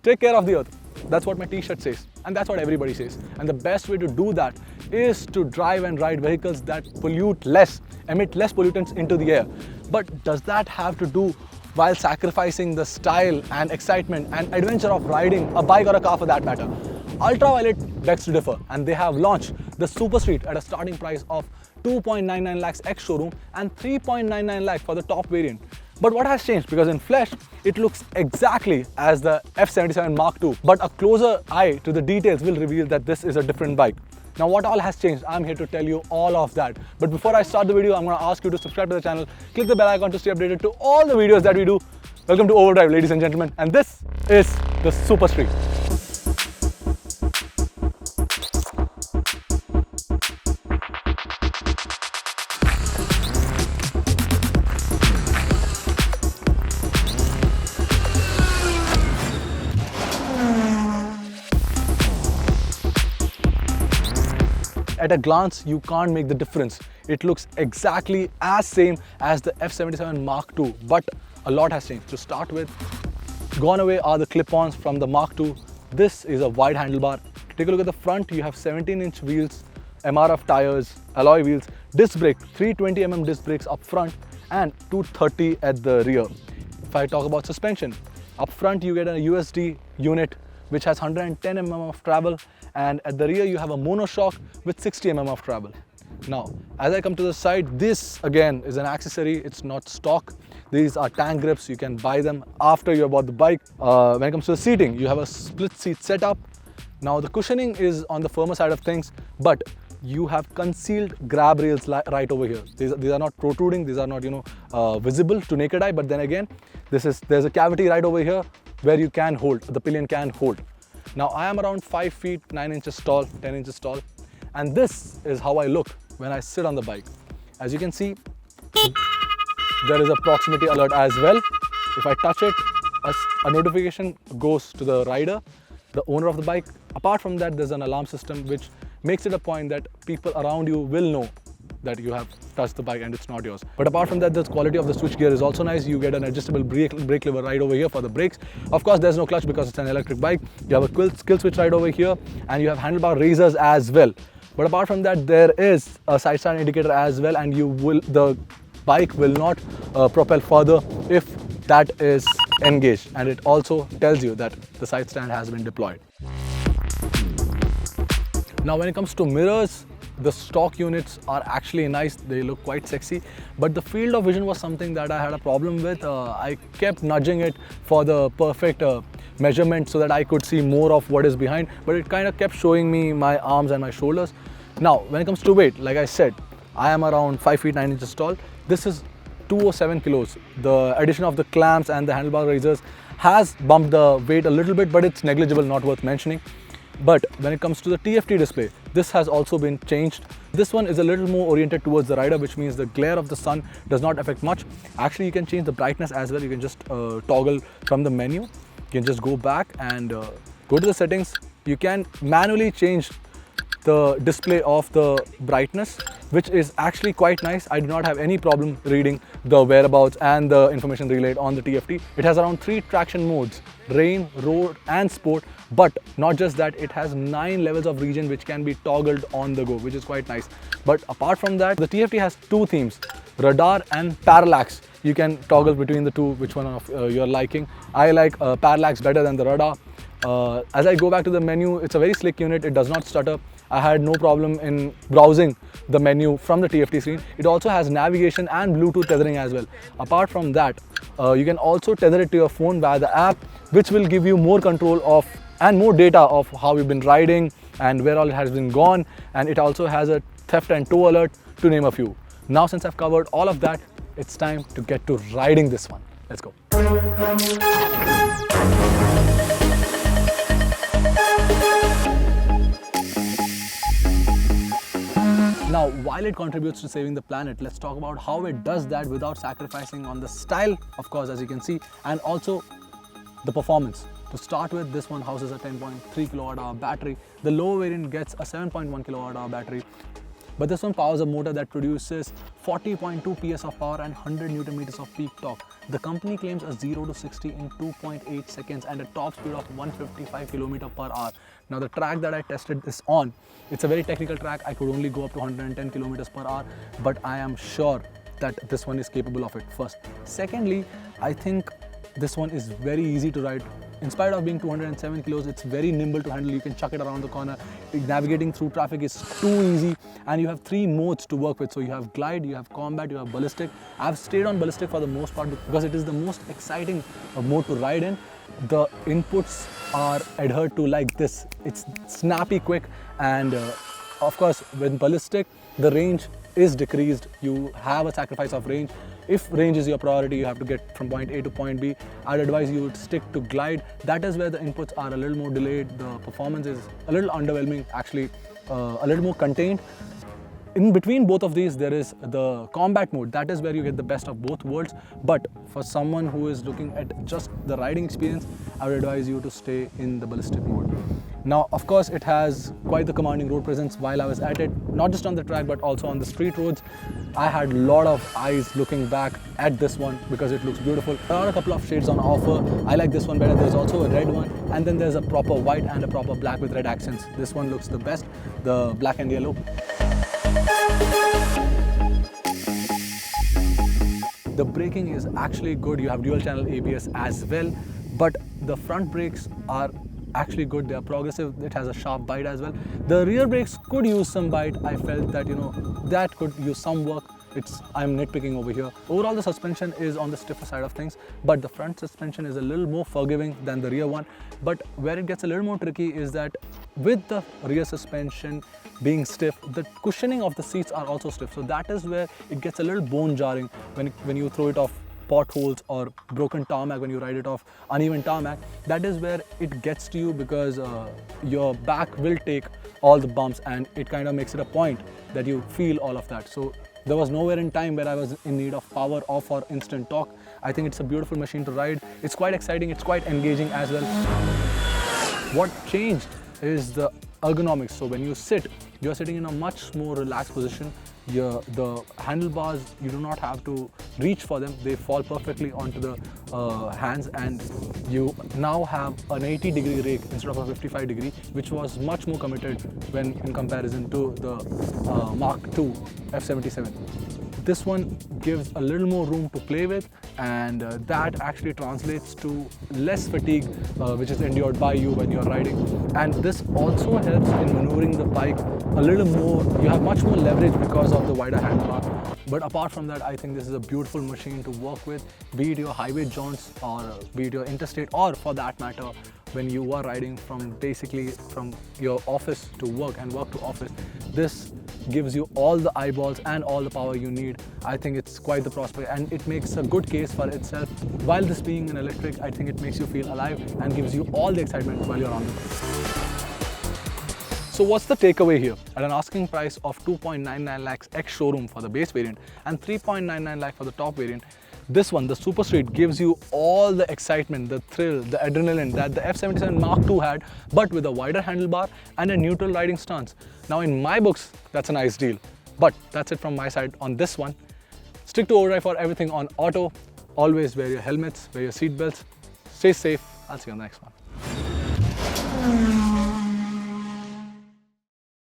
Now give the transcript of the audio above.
take care of the earth. That's what my t-shirt says, and that's what everybody says. And the best way to do that is to drive and ride vehicles that pollute less, emit less pollutants into the air. But does that have to do while sacrificing the style and excitement and adventure of riding a bike or a car for that matter? Ultraviolette begs to differ, and they have launched the SuperStreet at a starting price of 2.99 lakhs ex-showroom and 3.99 lakh for the top variant. But what has changed? Because in flesh, it looks exactly as the F77 Mark II, but a closer eye to the details will reveal that this is a different bike. Now, what all has changed? I'm here to tell you all of that. But before I start the video, I'm going to ask you to subscribe to the channel, click the bell icon to stay updated to all the videos that we do. Welcome to Overdrive, ladies and gentlemen, and this is the SuperStreet. At a glance, you can't make the difference. It looks exactly as same as the F77 Mark II, but a lot has changed. To start with, gone away are the clip-ons from the Mark II. This is a wide handlebar. Take a look at the front. You have 17-inch wheels, MRF tires, alloy wheels, disc brake, 320mm disc brakes up front and 230 at the rear. If I talk about suspension, up front you get a USD unit which has 110mm of travel, and at the rear you have a monoshock with 60mm of travel. Now, as I come to the side, this again is an accessory, it's not stock. These are tank grips, you can buy them after you bought the bike. When it comes to the seating, you have a split seat setup. Now the cushioning is on the firmer side of things, but you have concealed grab rails right over here. These are not protruding, these are not visible to naked eye, but then again, there's a cavity right over here where you can hold, the pillion can hold. Now I am around 5 feet 9 inches tall, 10 inches tall, and this is how I look when I sit on the bike. As you can see, there is a proximity alert as well. If I touch it, a notification goes to the rider, the owner of the bike. Apart from that, there's an alarm system which makes it a point that people around you will know that you have touched the bike and it's not yours. But apart from that, the quality of the switch gear is also nice. You get an adjustable brake lever right over here for the brakes. Of course, there's no clutch because it's an electric bike. You have a kill switch right over here, and you have handlebar raisers as well. But apart from that, there is a side stand indicator as well, and the bike will not propel further if that is engaged, and it also tells you that the side stand has been deployed. Now when it comes to mirrors, the stock units are actually nice, they look quite sexy, but the field of vision was something that I had a problem with. I kept nudging it for the perfect measurement so that I could see more of what is behind, but it kind of kept showing me my arms and my shoulders. Now when it comes to weight, like I said, I am around 5 feet 9 inches tall. This is 207 kilos. The addition of the clamps and the handlebar raisers has bumped the weight a little bit, but it's negligible, not worth mentioning. But when it comes to the TFT display, this has also been changed. This one is a little more oriented towards the rider, which means the glare of the sun does not affect much. Actually, you can change the brightness as well. You can just toggle from the menu. You can just go back and go to the settings. You can manually change the display of the brightness, which is actually quite nice. I do not have any problem reading the whereabouts and the information relayed on the TFT. It has around 3 traction modes: rain, road and sport. But not just that, it has 9 levels of region which can be toggled on the go, which is quite nice. But apart from that, the TFT has 2 themes: radar and parallax. You can toggle between the two, which one of your liking. I like parallax better than the radar. As I go back to the menu, it's a very slick unit, it does not stutter. I had no problem in browsing the menu from the TFT screen. It also has navigation and Bluetooth tethering as well. Apart from that, you can also tether it to your phone via the app, which will give you more control of and more data of how you've been riding and where all it has been gone. And it also has a theft and tow alert, to name a few. Now, since I've covered all of that, it's time to get to riding this one. Let's go. Now, while it contributes to saving the planet, let's talk about how it does that without sacrificing on the style, of course, as you can see, and also the performance. To start with, this one houses a 10.3 kWh battery. The lower variant gets a 7.1 kWh battery. but this one powers a motor that produces 40.2 PS of power and 100 Newton meters of peak torque. The company claims a 0 to 60 in 2.8 seconds and a top speed of 155 km per hour. Now the track that I tested this on, it's a very technical track. I could only go up to 110 km per hour, but I am sure that this one is capable of it first. Secondly, I think this one is very easy to ride. In spite of being 207 kilos, it's very nimble to handle. You can chuck it around the corner. Navigating through traffic is too easy, and you have 3 modes to work with. So you have glide, you have combat, you have ballistic. I've stayed on ballistic for the most part because it is the most exciting mode to ride in. The inputs are adhered to like this. It's snappy, quick, and of course with ballistic, the range is decreased. You have a sacrifice of range. If range is your priority, you have to get from point A to point B. I'd advise you to stick to glide. That is where the inputs are a little more delayed. The performance is a little underwhelming, actually a little more contained. In between both of these, there is the combat mode. That is where you get the best of both worlds. But for someone who is looking at just the riding experience, I would advise you to stay in the ballistic mode. Now, of course, it has quite the commanding road presence while I was at it, not just on the track, but also on the street roads. I had a lot of eyes looking back at this one because it looks beautiful. There are a couple of shades on offer. I like this one better. There's also a red one, and then there's a proper white and a proper black with red accents. This one looks the best, the black and yellow. The braking is actually good. You have dual channel ABS as well, but the front brakes are actually good. They are progressive. It has a sharp bite as well. The rear brakes could use some bite. I felt that, that could use some work. I'm nitpicking over here. Overall, the suspension is on the stiffer side of things, but the front suspension is a little more forgiving than the rear one. But where it gets a little more tricky is that with the rear suspension being stiff, the cushioning of the seats are also stiff. So that is where it gets a little bone jarring when you throw it off potholes or broken tarmac, when you ride it off uneven tarmac. That is where it gets to you because your back will take all the bumps, and it kind of makes it a point that you feel all of that. So there was nowhere in time where I was in need of power or for instant torque. I think it's a beautiful machine to ride. It's quite exciting, it's quite engaging as well. What changed is the ergonomics. So when you sit, you're sitting in a much more relaxed position. The handlebars, you do not have to reach for them. They fall perfectly onto the hands, and you now have an 80-degree rake instead of a 55-degree, which was much more committed when in comparison to the Mark II F77. This one gives a little more room to play with, and that actually translates to less fatigue which is endured by you when you're riding. And this also helps in maneuvering the bike a little more. You have much more leverage because of the wider handlebar. But apart from that, I think this is a beautiful machine to work with, be it your highway jaunts or be it your interstate, or for that matter when you are riding from your office to work and work to office. This gives you all the eyeballs and all the power you need. I think it's quite the prospect, and it makes a good case for itself. While this being an electric, I think it makes you feel alive and gives you all the excitement while you're on the road. So what's the takeaway here? At an asking price of 2.99 lakhs ex-showroom for the base variant and 3.99 lakh for the top variant, this one, the SuperStreet, gives you all the excitement, the thrill, the adrenaline that the F77 Mark II had, but with a wider handlebar and a neutral riding stance. Now in my books, that's a nice deal. But that's it from my side on this one. Stick to OVERDRIVE for everything on auto. Always wear your helmets, wear your seatbelts. Stay safe. I'll see you on the next one.